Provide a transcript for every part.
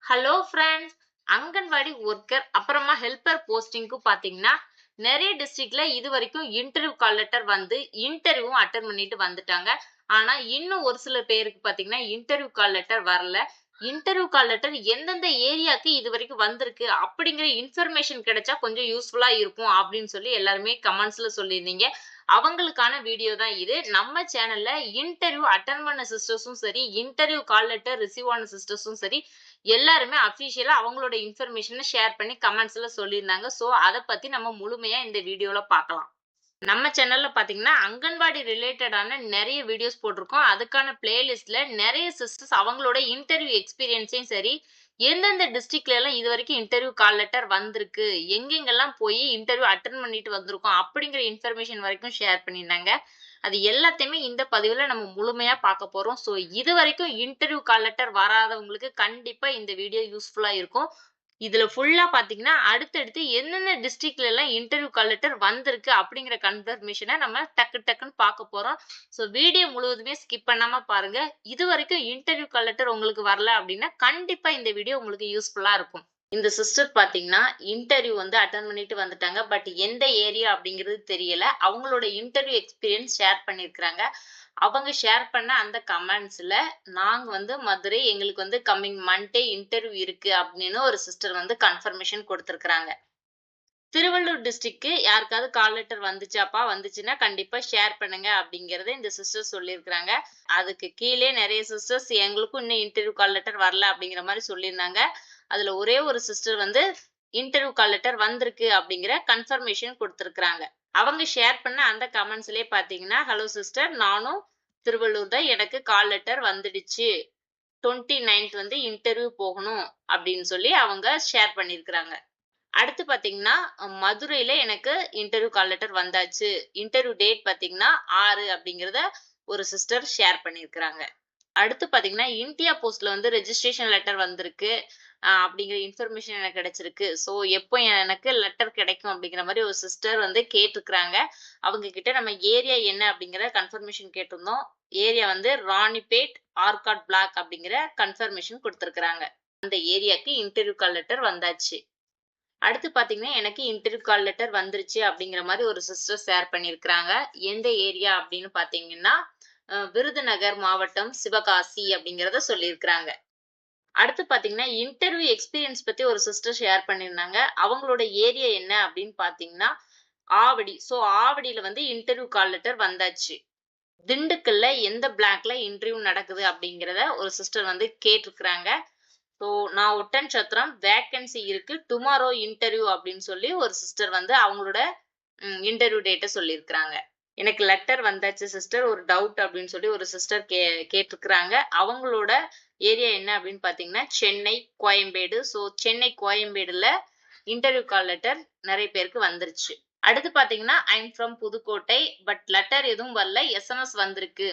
Hello friends. Anganwadi worker அப்புறமா helper போஸ்டிங்க்கு பாத்தீங்கன்னா நிறைய டிஸ்ட்ரிக்ட்ல இது வரைக்கும் இன்டர்வியூ கால் லெட்டர் வந்து இன்டர்வியூவும் அட்டன் பண்ணிட்டு வந்துட்டாங்க. ஆனா இன்னும் ஒரு சில பேருக்கு பாத்தீங்கன்னா இன்டர்வியூ கால் லெட்டர் வரல. இன்டர்வியூ கால் லெட்டர் எந்தெந்த ஏரியாக்கு இது வரைக்கும் வந்திருக்கு அப்படிங்கிற இன்ஃபர்மேஷன் கிடைச்சா கொஞ்சம் யூஸ்ஃபுல்லா இருக்கும் அப்படின்னு சொல்லி எல்லாருமே கமெண்ட்ஸ்ல சொல்லியிருந்தீங்க. அவங்களுக்கான வீடியோ தான் இது. நம்ம சேனல்ல இன்டர்வியூ அட்டெண்ட் பண்ண சிஸ்டர்ஸும் சரி, இன்டர்வியூ கால் லெட்டர் ரிசீவ் ஆன சிஸ்டர்ஸும் சரி, எல்லாருமே அஃபிஷியலா அவங்களோட இன்ஃபர்மேஷன ஷேர் பண்ணி கமெண்ட்ஸ்ல சொல்லியிருந்தாங்க. சோ அத பத்தி நம்ம முழுமையா இந்த வீடியோல பார்க்கலாம். நம்ம சேனல்ல பாத்தீங்கன்னா, அங்கன்வாடி ரிலேட்டடான நெறைய வீடியோஸ் போட்டிருக்கோம். அதுக்கான பிளேலிஸ்ட்ல நெறைய சிஸ்டர்ஸ் அவங்களோட இன்டர்வியூ எக்ஸ்பீரியன்ஸையும் சரி, எந்தெந்த டிஸ்ட்ரிக்ட்ல எல்லாம் இதுவரைக்கும் இன்டர்வியூ கால் லெட்டர் வந்திருக்கு, எங்கெங்கெல்லாம் போய் இன்டர்வியூ அட்டெண்ட் பண்ணிட்டு வந்திருக்கோம், அப்படிங்கிற இன்ஃபர்மேஷன் வரைக்கும் ஷேர் பண்ணியிருந்தாங்க. அது எல்லாத்தையுமே இந்த பதிவுல நம்ம முழுமையா பார்க்க போறோம். சோ இதுவரைக்கும் இன்டர்வியூ கால் லெட்டர் வராதவங்களுக்கு கண்டிப்பா இந்த வீடியோ யூஸ்ஃபுல்லா இருக்கும். இதுல ஃபுல்லா பாத்தீங்கன்னா, அடுத்தடுத்து எந்தெந்த டிஸ்ட்ரிக்ட்ல எல்லாம் இன்டர்வியூ கால் லெட்டர் வந்திருக்கு அப்படிங்கிற கன்ஃபர்மேஷன நம்ம டக்கு டக்குன்னு பார்க்க போறோம். சோ வீடியோ முழுவதுமே ஸ்கிப் பண்ணாம பாருங்க. இதுவரைக்கும் இன்டர்வியூ கால் லெட்டர் உங்களுக்கு வரல அப்படின்னா, கண்டிப்பா இந்த வீடியோ உங்களுக்கு யூஸ்ஃபுல்லா இருக்கும். இந்த சிஸ்டர் பாத்தீங்கன்னா, இன்டர்வியூ வந்து அட்டெண்ட் பண்ணிட்டு வந்துட்டாங்க. பட் எந்த ஏரியா அப்படிங்கிறது தெரியல. அவங்களோட இன்டர்வியூ எக்ஸ்பீரியன்ஸ் ஷேர் பண்ணியிருக்கிறாங்க. அவங்க ஷேர் பண்ண அந்த கமெண்ட்ஸ்ல, நாங்க வந்து மதுரை, எங்களுக்கு வந்து கம்மிங் மண்டே இன்டர்வியூ இருக்கு அப்படின்னு ஒரு சிஸ்டர் வந்து கன்ஃபர்மேஷன் குடுத்திருக்கிறாங்க. திருவள்ளூர் டிஸ்ட்ரிக்ட்க்கு யாருக்காவது கால் லெட்டர் வந்துச்சாப்பா? வந்துச்சுன்னா கண்டிப்பா ஷேர் பண்ணுங்க அப்படிங்கிறத இந்த சிஸ்டர் சொல்லியிருக்கிறாங்க. அதுக்கு கீழே நெறைய சிஸ்டர்ஸ் எங்களுக்கும் இன்னும் இன்டர்வியூ கால் லெட்டர் வரல அப்படிங்கிற மாரி சொல்லியிருந்தாங்க. அதுல ஒரே ஒரு சிஸ்டர் வந்து இன்டர்வியூ கால் லெட்டர் வந்திருக்கு அப்படிங்கிற கன்ஃபர்மேஷன் குடுத்திருக்கிறாங்க. அவங்க ஷேர் பண்ண அந்த கமெண்ட்ஸ்லயே பாத்தீங்கன்னா, "ஹலோ சிஸ்டர், நானும் திருவள்ளூர் தான். எனக்கு கால் லெட்டர் வந்துடுச்சு. 29த் வந்து இன்டர்வியூ போகணும்" அப்படின்னு சொல்லி அவங்க ஷேர் பண்ணியிருக்கிறாங்க. அடுத்து பாத்தீங்கன்னா, மதுரையில எனக்கு இன்டர்வியூ கால் லெட்டர் வந்தாச்சு. இன்டர்வியூ டேட் பாத்தீங்கன்னா 6 அப்படிங்கிறத ஒரு சிஸ்டர் ஷேர் பண்ணியிருக்கிறாங்க. அடுத்து பாத்தீங்கன்னா, இந்தியா போஸ்ட்ல வந்து ரெஜிஸ்ட்ரேஷன் லெட்டர் வந்திருக்கு. அப்படிங்கிற இன்ஃபர்மேஷன் எனக்கு கிடைச்சிருக்கு. ஸோ எப்போ எனக்கு லெட்டர் கிடைக்கும் அப்படிங்கிற மாரி ஒரு சிஸ்டர் வந்து கேட்டுருக்கிறாங்க. அவங்க கிட்ட நம்ம ஏரியா என்ன அப்படிங்கிற கன்ஃபர்மேஷன் கேட்டிருந்தோம். ஏரியா வந்து ராணிப்பேட், ஆர்காட் பிளாக் அப்படிங்கிற கன்ஃபர்மேஷன் குடுத்துருக்கிறாங்க. அந்த ஏரியாக்கு இன்டர்வியூ கால் லெட்டர் வந்தாச்சு. அடுத்து பாத்தீங்கன்னா, எனக்கு இன்டர்வியூ கால் லெட்டர் வந்துருச்சு அப்படிங்கிற மாரி ஒரு சிஸ்டர் ஷேர் பண்ணியிருக்கிறாங்க. எந்த ஏரியா அப்படின்னு பாத்தீங்கன்னா, விருதுநகர் மாவட்டம், சிவகாசி அப்படிங்கிறத சொல்லியிருக்கிறாங்க. அடுத்து பாத்தீங்கன்னா, இன்டர்வியூ எக்ஸ்பீரியன்ஸ் பத்தி ஒரு சிஸ்டர் ஷேர் பண்ணியிருந்தாங்க. அவங்களோட ஏரியா என்ன அப்படின்னு பாத்தீங்கன்னா, ஆவடி. சோ ஆவடியில வந்து இன்டர்வியூ கால் லெட்டர் வந்தாச்சு. திண்டுக்கல்ல எந்த பிளாக்ல இன்டர்வியூ நடக்குது அப்படிங்கிறத ஒரு சிஸ்டர் வந்து கேட்டிருக்கிறாங்க. ஸோ நான் ஒட்டன்சத்திரம் வேக்கன்சி இருக்கு. டுமாரோ இன்டர்வியூ அப்படின்னு சொல்லி ஒரு சிஸ்டர் வந்து அவங்களோட இன்டர்வியூ டேட்ட சொல்லியிருக்கிறாங்க. எனக்கு லெட்டர் வந்தாச்சு சிஸ்டர். ஒரு டவுட் அப்படின்னு சொல்லி ஒரு சிஸ்டர் கேட்டிருக்கிறாங்க. அவங்களோட ஏரியா என்ன அப்படின்னு பார்த்தீங்கன்னா, சென்னை, கோயம்பேடு. ஸோ சென்னை, கோயம்பேடுல இன்டர்வியூ கால் லெட்டர் நெறைய பேருக்கு வந்துருச்சு. அடுத்து பார்த்தீங்கன்னா, I am from Pudukkottai. But letter எதுவும் வரல. எஸ்எம்எஸ் வந்திருக்கு.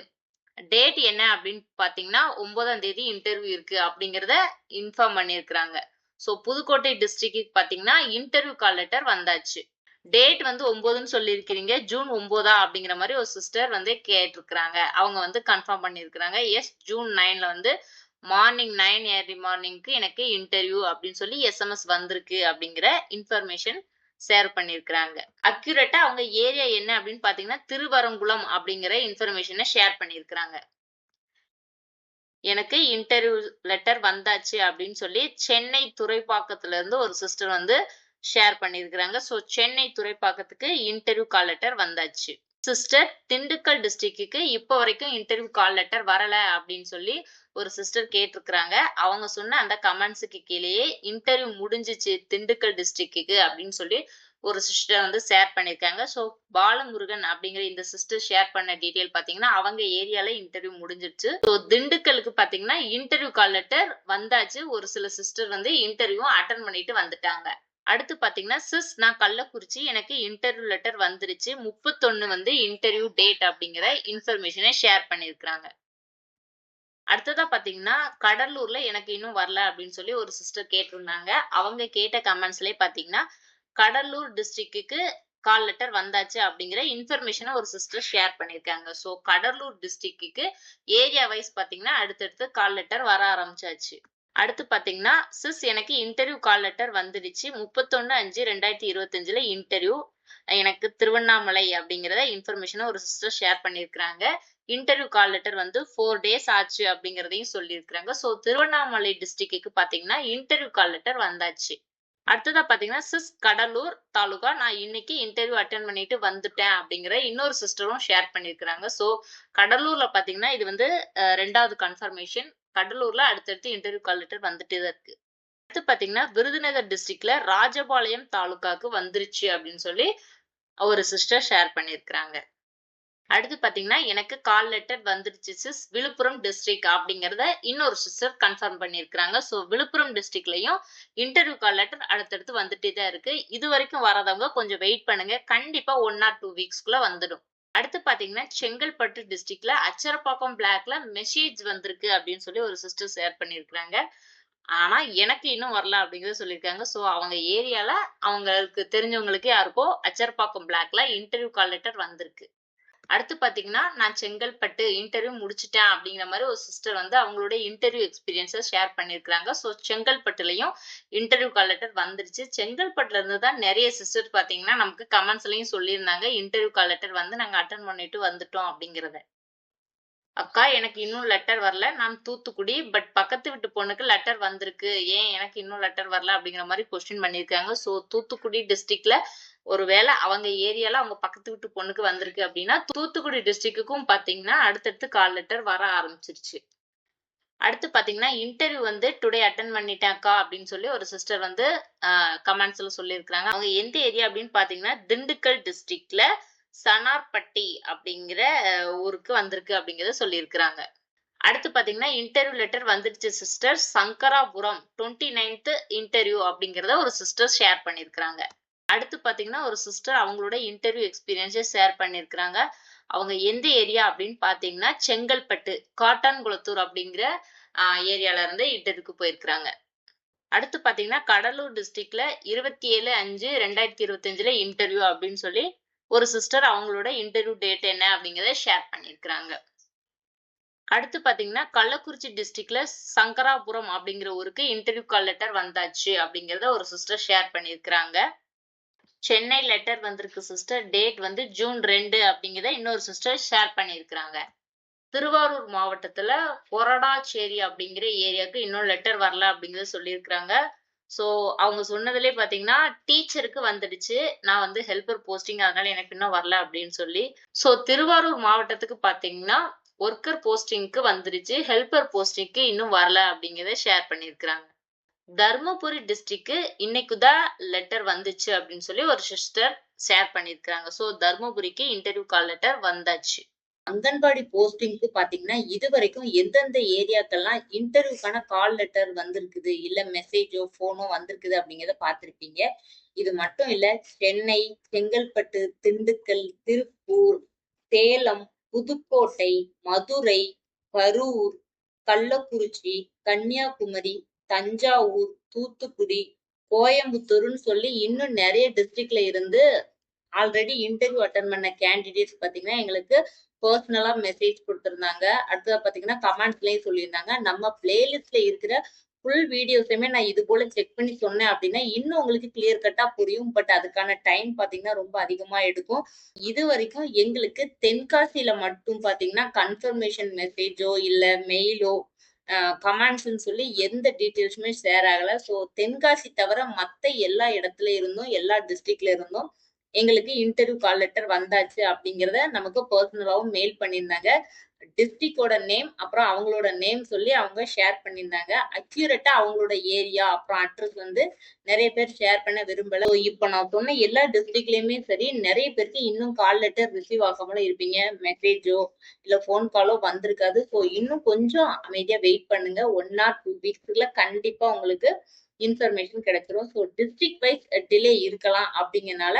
டேட் என்ன அப்படின்னு பார்த்தீங்கன்னா, 9ஆம் தேதி இன்டர்வியூ இருக்கு அப்படிங்கிறத இன்ஃபார்ம் பண்ணியிருக்கிறாங்க. ஸோ புதுக்கோட்டை டிஸ்ட்ரிக்ட்க்கு பார்த்தீங்கன்னா, இன்டர்வியூ கால் லெட்டர் வந்தாச்சு. டேட் வந்து 9ன்னு சொல்லியிருக்கிறீங்க. ஜூன் 9ஆ அப்படிங்கிற மாரி ஒரு சிஸ்டர் வந்து கேட்டிருக்கிறாங்க. அவங்க வந்து கன்ஃபார்ம் பண்ணியிருக்கிறாங்க. எஸ், ஜூன் 9ல வந்து மார்னிங் 9 ஏர்லி மார்னிங்க்கு எனக்கு இன்டர்வியூ அப்படின்னு சொல்லி எஸ்எம்எஸ் வந்திருக்கு அப்படிங்கிற இன்ஃபர்மேஷன் ஷேர் பண்ணியிருக்கிறாங்க. அக்யூரேட்டா அவங்க ஏரியா என்ன அப்படின்னு பார்த்தீங்கன்னா, திருவரங்குளம் அப்படிங்கிற இன்ஃபர்மேஷன ஷேர் பண்ணியிருக்கிறாங்க. எனக்கு இன்டர்வியூ லெட்டர் வந்தாச்சு அப்படின்னு சொல்லி சென்னை துறைப்பாக்கத்துல இருந்து ஒரு சிஸ்டர் வந்து ஷேர் பண்ணியிருக்கிறாங்க. ஸோ சென்னை துறைப்பாக்கத்துக்கு இன்டர்வியூ கால் லெட்டர் வந்தாச்சு. சிஸ்டர், திண்டுக்கல் டிஸ்ட்ரிக்ட்க்கு இப்போ வரைக்கும் இன்டர்வியூ கால் லெட்டர் வரல அப்படின்னு சொல்லி ஒரு சிஸ்டர் கேட்டிருக்கிறாங்க. அவங்க சொன்ன அந்த கமெண்ட்ஸுக்கு கீழேயே இன்டர்வியூ முடிஞ்சிச்சு திண்டுக்கல் டிஸ்ட்ரிக்ட்க்கு அப்படின்னு சொல்லி ஒரு சிஸ்டர் வந்து ஷேர் பண்ணியிருக்காங்க. ஸோ பாலமுருகன் அப்படிங்கிற இந்த சிஸ்டர் ஷேர் பண்ண டீட்டெயில் பார்த்தீங்கன்னா, அவங்க ஏரியால இன்டர்வியூ முடிஞ்சிருச்சு. ஸோ திண்டுக்கலுக்கு பார்த்தீங்கன்னா, இன்டர்வியூ கால் லெட்டர் வந்தாச்சு. ஒரு சில சிஸ்டர் வந்து இன்டர்வியூ அட்டெண்ட் பண்ணிட்டு வந்துட்டாங்க. அடுத்து பார்த்தீங்கன்னா, சிஸ், நான் கள்ளக்குறிச்சி. எனக்கு இன்டர்வியூ லெட்டர் வந்துருச்சு. 31 வந்து இன்டர்வியூ டேட் அப்படிங்கிற இன்ஃபர்மேஷனை ஷேர் பண்ணியிருக்கிறாங்க. அடுத்ததா பார்த்தீங்கன்னா, கடலூர்ல எனக்கு இன்னும் வரல அப்படின்னு சொல்லி ஒரு சிஸ்டர் கேட்டிருந்தாங்க. அவங்க கேட்ட கமெண்ட்ஸ்லயே பார்த்தீங்கன்னா, கடலூர் டிஸ்ட்ரிக்ட்க்கு கால் லெட்டர் வந்தாச்சு அப்படிங்கிற இன்ஃபர்மேஷன ஒரு சிஸ்டர் ஷேர் பண்ணியிருக்காங்க. ஸோ கடலூர் டிஸ்ட்ரிக்ட்க்கு ஏரியா வைஸ் பார்த்தீங்கன்னா, அடுத்தடுத்து கால் லெட்டர் வர ஆரம்பிச்சாச்சு. அடுத்து பாத்தீங்கன்னா, சிஸ் எனக்கு இன்டர்வியூ கால் லெட்டர் வந்துடுச்சு. 31/5/2025ல இன்டர்வியூ. எனக்கு திருவண்ணாமலை அப்படிங்கிறத இன்ஃபர்மேஷன ஒரு சிஸ்டர் ஷேர் பண்ணியிருக்கிறாங்க. இன்டர்வியூ கால் லெட்டர் வந்து 4 டேஸ் ஆச்சு அப்படிங்கிறதையும் சொல்லியிருக்கிறாங்க. ஸோ திருவண்ணாமலை டிஸ்ட்ரிக்ட்க்கு பாத்தீங்கன்னா, இன்டர்வியூ கால் லெட்டர் வந்தாச்சு. அடுத்ததா பாத்தீங்கன்னா, சிஸ் கடலூர் தாலுகா நான் இன்னைக்கு இன்டர்வியூ அட்டெண்ட் பண்ணிட்டு வந்துட்டேன் அப்படிங்கிற இன்னொரு சிஸ்டரும் ஷேர் பண்ணியிருக்கிறாங்க. ஸோ கடலூர்ல பாத்தீங்கன்னா, இது வந்து 2வது கன்ஃபர்மேஷன். கடலூர்ல அடுத்தடுத்து இன்டர்வியூ கால் லெட்டர் வந்துட்டே தான் இருக்கு. அடுத்து பாத்தீங்கன்னா, விருதுநகர் டிஸ்ட்ரிக்ட்ல ராஜபாளையம் தாலுகாக்கு வந்துருச்சு அப்படின்னு சொல்லி ஒரு சிஸ்டர் ஷேர் பண்ணியிருக்கிறாங்க. அடுத்து பாத்தீங்கன்னா, எனக்கு கால் லெட்டர் வந்துருச்சு சிஸ். விழுப்புரம் டிஸ்ட்ரிக்ட் அப்படிங்கிறத இன்னொரு சிஸ்டர் கன்ஃபார்ம் பண்ணியிருக்கிறாங்க. ஸோ விழுப்புரம் டிஸ்ட்ரிக்ட்லயும் இன்டர்வியூ கால் லெட்டர் அடுத்தடுத்து வந்துட்டே தான் இருக்கு. இதுவரைக்கும் வராதவங்க கொஞ்சம் வெயிட் பண்ணுங்க. கண்டிப்பா 1 ஆர் 2 வீக்ஸ்க்குள்ள வந்துடும். அடுத்து பாத்தீங்கன்னா, செங்கல்பட்டு டிஸ்ட்ரிக்ட்ல அச்சரப்பாக்கம் பிளாக்ல மெசேஜ் வந்திருக்கு அப்படின்னு சொல்லி ஒரு சிஸ்டர் ஷேர் பண்ணியிருக்கிறாங்க. ஆனா எனக்கு இன்னும் வரல அப்படிங்கிறத சொல்லியிருக்காங்க. ஸோ அவங்க ஏரியால அவங்களுக்கு தெரிஞ்சவங்களுக்கு யாருக்கோ அச்சரப்பாக்கம் பிளாக்ல இன்டர்வியூ கால் லெட்டர் வந்திருக்கு. அடுத்து பாத்தீங்கன்னா, நான் செங்கல்பட்டு இன்டர்வியூ முடிச்சுட்டேன் அப்படிங்கிற மாரி ஒரு சிஸ்டர் வந்து அவங்களுடைய இன்டர்வியூ எக்ஸ்பீரியன்ஸ ஷேர் பண்ணியிருக்கிறாங்க. ஸோ செங்கல்பட்டுலயும் இன்டர்வியூ கால் லெட்டர் வந்துருச்சு. செங்கல்பட்டுல இருந்து தான் நெறைய சிஸ்டர் பாத்தீங்கன்னா, நமக்கு கமெண்ட்ஸ்லயும் சொல்லியிருந்தாங்க. இன்டர்வியூ கால் லெட்டர் வந்து நாங்க அட்டெண்ட் பண்ணிட்டு வந்துட்டோம் அப்படிங்கிறத. அக்கா எனக்கு இன்னும் லெட்டர் வரல. நான் தூத்துக்குடி. பட் பக்கத்து வீட்டு பொண்ணுக்கு லெட்டர் வந்திருக்கு. ஏன் எனக்கு இன்னும் லெட்டர் வரல? அப்படிங்கிற மாரி கொஸ்டின் பண்ணியிருக்காங்க. ஸோ தூத்துக்குடி டிஸ்ட்ரிக்ட்ல ஒரு வேள அவங்க ஏரியால அவங்க பக்கத்து வீட்டு பொண்ணுக்கு வந்திருக்கு அப்படின்னா, தூத்துக்குடி டிஸ்ட்ரிக்ட்க்கும் பார்த்தீங்கன்னா, அடுத்தடுத்து கால் லெட்டர் வர ஆரம்பிச்சுருச்சு. அடுத்து பார்த்தீங்கன்னா, இன்டர்வியூ வந்து டுடே அட்டெண்ட் பண்ணிட்டேன் அக்கா அப்படின்னு சொல்லி ஒரு சிஸ்டர் வந்து கமெண்ட்ஸ்ல சொல்லியிருக்காங்க. அவங்க எந்த ஏரியா அப்படின்னு பார்த்தீங்கன்னா, திண்டுக்கல் டிஸ்ட்ரிக்ட்ல சனார்பட்டி அப்படிங்கிற ஊருக்கு வந்திருக்கு அப்படிங்கிறத சொல்லியிருக்கிறாங்க. அடுத்து பாத்தீங்கன்னா, இன்டர்வியூ லெட்டர் வந்துடுச்சு சிஸ்டர். சங்கராபுரம் 29th இன்டர்வியூ அப்படிங்கிறத ஒரு சிஸ்டர் ஷேர் பண்ணியிருக்கிறாங்க. அடுத்து பாத்தீங்கன்னா, ஒரு சிஸ்டர் அவங்களோட இன்டர்வியூ எக்ஸ்பீரியன்ஸ ஷேர் பண்ணியிருக்கிறாங்க. அவங்க எந்த ஏரியா அப்படின்னு பாத்தீங்கன்னா, செங்கல்பட்டு, காட்டான்குளத்தூர் அப்படிங்கிற ஏரியால இருந்து இன்டர்வியூக்கு போயிருக்கிறாங்க. அடுத்து பாத்தீங்கன்னா, கடலூர் டிஸ்ட்ரிக்ட்ல 27/5/2025ல இன்டர்வியூ அப்படின்னு சொல்லி ஒரு சிஸ்டர் அவங்களோட இன்டர்வியூ டேட் என்ன அப்படிங்கிறத ஷேர் பண்ணியிருக்கிறாங்க. அடுத்து பாத்தீங்கன்னா, கள்ளக்குறிச்சி டிஸ்ட்ரிக்ட்ல சங்கராபுரம் அப்படிங்கிற ஊருக்கு இன்டர்வியூ கால் லெட்டர் வந்தாச்சு அப்படிங்கிறத ஒரு சிஸ்டர் ஷேர் பண்ணியிருக்கிறாங்க. சென்னை லெட்டர் வந்திருக்கு சிஸ்டர். டேட் வந்து ஜூன் 2 அப்படிங்கிறத இன்னொரு சிஸ்டர் ஷேர் பண்ணியிருக்கிறாங்க. திருவாரூர் மாவட்டத்துல கொரடாச்சேரி அப்படிங்கிற ஏரியாவுக்கு இன்னும் லெட்டர் வரல அப்படிங்கிறத சொல்லியிருக்கிறாங்க. ஸோ அவங்க சொன்னதுலயே பாத்தீங்கன்னா, டீச்சருக்கு வந்துடுச்சு. நான் வந்து ஹெல்ப்பர் போஸ்டிங் அதனால எனக்கு இன்னும் வரல அப்படின்னு சொல்லி. ஸோ திருவாரூர் மாவட்டத்துக்கு பாத்தீங்கன்னா, ஒர்க்கர் போஸ்டிங்க்கு வந்துருச்சு. ஹெல்ப்பர் போஸ்டிங்க்கு இன்னும் வரல அப்படிங்கிறத ஷேர் பண்ணியிருக்கிறாங்க. தர்மபுரி டிஸ்ட்ரிக்ட்க்கு இன்னைக்கு தான் லெட்டர் வந்துச்சு அப்படின்னு சொல்லி ஒரு சிஸ்டர் ஷேர் பண்ணியிருக்கிறாங்க. ஸோ தர்மபுரிக்கு இன்டர்வியூ கால் லெட்டர் வந்தாச்சு. அங்கன்வாடி போஸ்டிங்க்கு பாத்தீங்கன்னா, இதுவரைக்கும் எந்தெந்த ஏரியாக்கெல்லாம் இன்டர்வியூக்கான கால் லெட்டர் வந்திருக்குது, இல்ல மெசேஜோ, ஃபோனோ வந்திருக்குது அப்படிங்கிறத பார்த்திருப்பீங்க. இது மட்டும் இல்ல, சென்னை, செங்கல்பட்டு, திண்டுக்கல், திருப்பூர், சேலம், புதுக்கோட்டை, மதுரை, கரூர், கள்ளக்குறிச்சி, கன்னியாகுமரி, தஞ்சாவூர், தூத்துக்குடி, கோயம்புத்தூர்ன்னு சொல்லி இன்னும் நெறைய டிஸ்ட்ரிக்ட்ல இருந்து ஆல்ரெடி இன்டர்வியூ அட்டெண்ட் பண்ண கேண்டிடேட்ஸ் பாத்தீங்கன்னா, எங்களுக்கு பெர்சனலா மெசேஜ் குடுத்திருந்தாங்க. அடுத்ததா பாத்தீங்கன்னா, கமெண்ட்ஸ்லயும் சொல்லியிருந்தாங்க. நம்ம பிளேலிஸ்ட்ல இருக்கிற ஃபுல் வீடியோஸுமே நான் இது போல செக் பண்ணி சொன்னேன் அப்படின்னா, இன்னும் உங்களுக்கு கிளியர் கட்டா புரியும். பட் அதுக்கான டைம் பாத்தீங்கன்னா, ரொம்ப அதிகமா எடுக்கும். இதுவரைக்கும் எங்களுக்கு தென்காசியில மட்டும் பாத்தீங்கன்னா, கன்ஃபர்மேஷன் மெசேஜோ, இல்ல மெயிலோ, கமெண்ட்ஸ்ன்னு சொல்லி எந்த டீட்டெயில்ஸுமே ஷேர் ஆகல. ஸோ தென்காசி தவிர மத்த எல்லா இடத்துல இருந்தும், எல்லா டிஸ்ட்ரிக்ட்ல இருந்தும் எங்களுக்கு இன்டர்வியூ கால் லெட்டர் வந்தாச்சு அப்படிங்கிறத நமக்கு பர்சனலாவும் மெயில் பண்ணியிருந்தாங்க. டிஸ்ட்ரிக்டோட நேம், அப்புறம் அவங்களோட நேம் சொல்லி அவங்க ஷேர் பண்ணியிருந்தாங்க. அக்யூரேட்டா அவங்களோட ஏரியா, அப்புறம் அட்ரஸ் வந்து நெறைய பேர் ஷேர் பண்ண விரும்பல. இப்ப நான் சொன்ன எல்லா டிஸ்ட்ரிக்ட்லயுமே சரி, நெறைய பேருக்கு இன்னும் கால் லெட்டர் ரிசீவ் ஆகாமல இருப்பீங்க. மெசேஜோ, இல்ல ஃபோன் காலோ வந்திருக்காது. ஸோ இன்னும் கொஞ்சம் அமைதியா வெயிட் பண்ணுங்க. 1 ஆர் 2 வீக்ஸ்ல கண்டிப்பா உங்களுக்கு இன்ஃபர்மேஷன் கிடைச்சிரும். ஸோ டிஸ்ட்ரிக்ட் வைஸ் டிலே இருக்கலாம் அப்படிங்கறனால,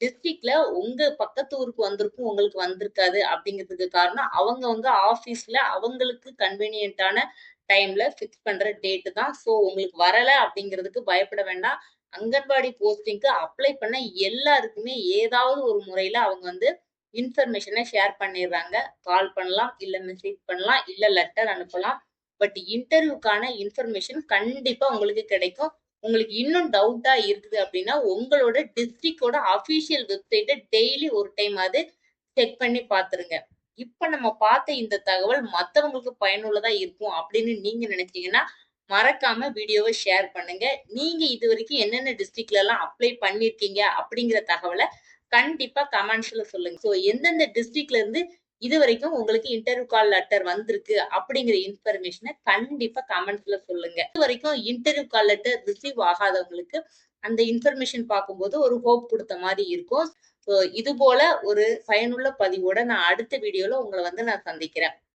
டிஸ்ட்ரிக்ட்ல உங்க பக்கத்து ஊருக்கு வந்திருக்கும், உங்களுக்கு வந்திருக்காது அப்படிங்கிறதுக்கு காரணம் அவங்கவங்க ஆபீஸ்ல அவங்களுக்கு கன்வீனியன்ட்டான டைம்ல ஃபிக்ஸ் பண்ற டேட் தான். ஸோ உங்களுக்கு வரல அப்படிங்கிறதுக்கு பயப்பட வேண்டாம். அங்கன்வாடி போஸ்டிங்க்கு அப்ளை பண்ண எல்லாருக்குமே ஏதாவது ஒரு முறையில அவங்க வந்து இன்ஃபர்மேஷனை ஷேர் பண்ணிடுறாங்க. கால் பண்ணலாம், இல்ல மெசேஜ் பண்ணலாம், இல்ல லெட்டர் அனுப்பலாம். பட் இன்டர்வியூக்கான இன்ஃபர்மேஷன் கண்டிப்பா உங்களுக்கு கிடைக்கும். உங்களுக்கு இன்னும் டவுட்டா இருக்குது அப்படின்னா உங்களோட டிஸ்ட்ரிக்டோட அபிஷியல் வெப்சைட்டை டெய்லி ஒரு டைம் அது செக் பண்ணி பாத்துருங்க. இப்ப நம்ம பார்த்த இந்த தகவல் மத்தவங்களுக்கு பயனுள்ளதா இருக்கும் அப்படின்னு நீங்க நினைச்சீங்கன்னா மறக்காம வீடியோவை ஷேர் பண்ணுங்க. நீங்க இது வரைக்கும் என்னென்ன டிஸ்ட்ரிக்ட்ல எல்லாம் அப்ளை பண்ணிருக்கீங்க அப்படிங்கிற தகவலை கண்டிப்பா கமெண்ட்ஸ்ல சொல்லுங்க. சோ எந்தெந்த டிஸ்ட்ரிக்ட்ல இருந்து இது வரைக்கும் உங்களுக்கு இன்டர்வியூ கால் லெட்டர் வந்திருக்கு அப்படிங்கிற இன்ஃபர்மேஷனை கண்டிப்பா கமெண்ட்ஸ்ல சொல்லுங்க. இது வரைக்கும் இன்டர்வியூ கால் லெட்டர் ரிசீவ் ஆகாதவங்களுக்கு அந்த இன்ஃபர்மேஷன் பார்க்கும்போது ஒரு ஹோப் கொடுத்த மாதிரி இருக்கும். ஸோ இது போல ஒரு பயனுள்ள பதிவோட நான் அடுத்த வீடியோல உங்களை வந்து நான் சந்திக்கிறேன்.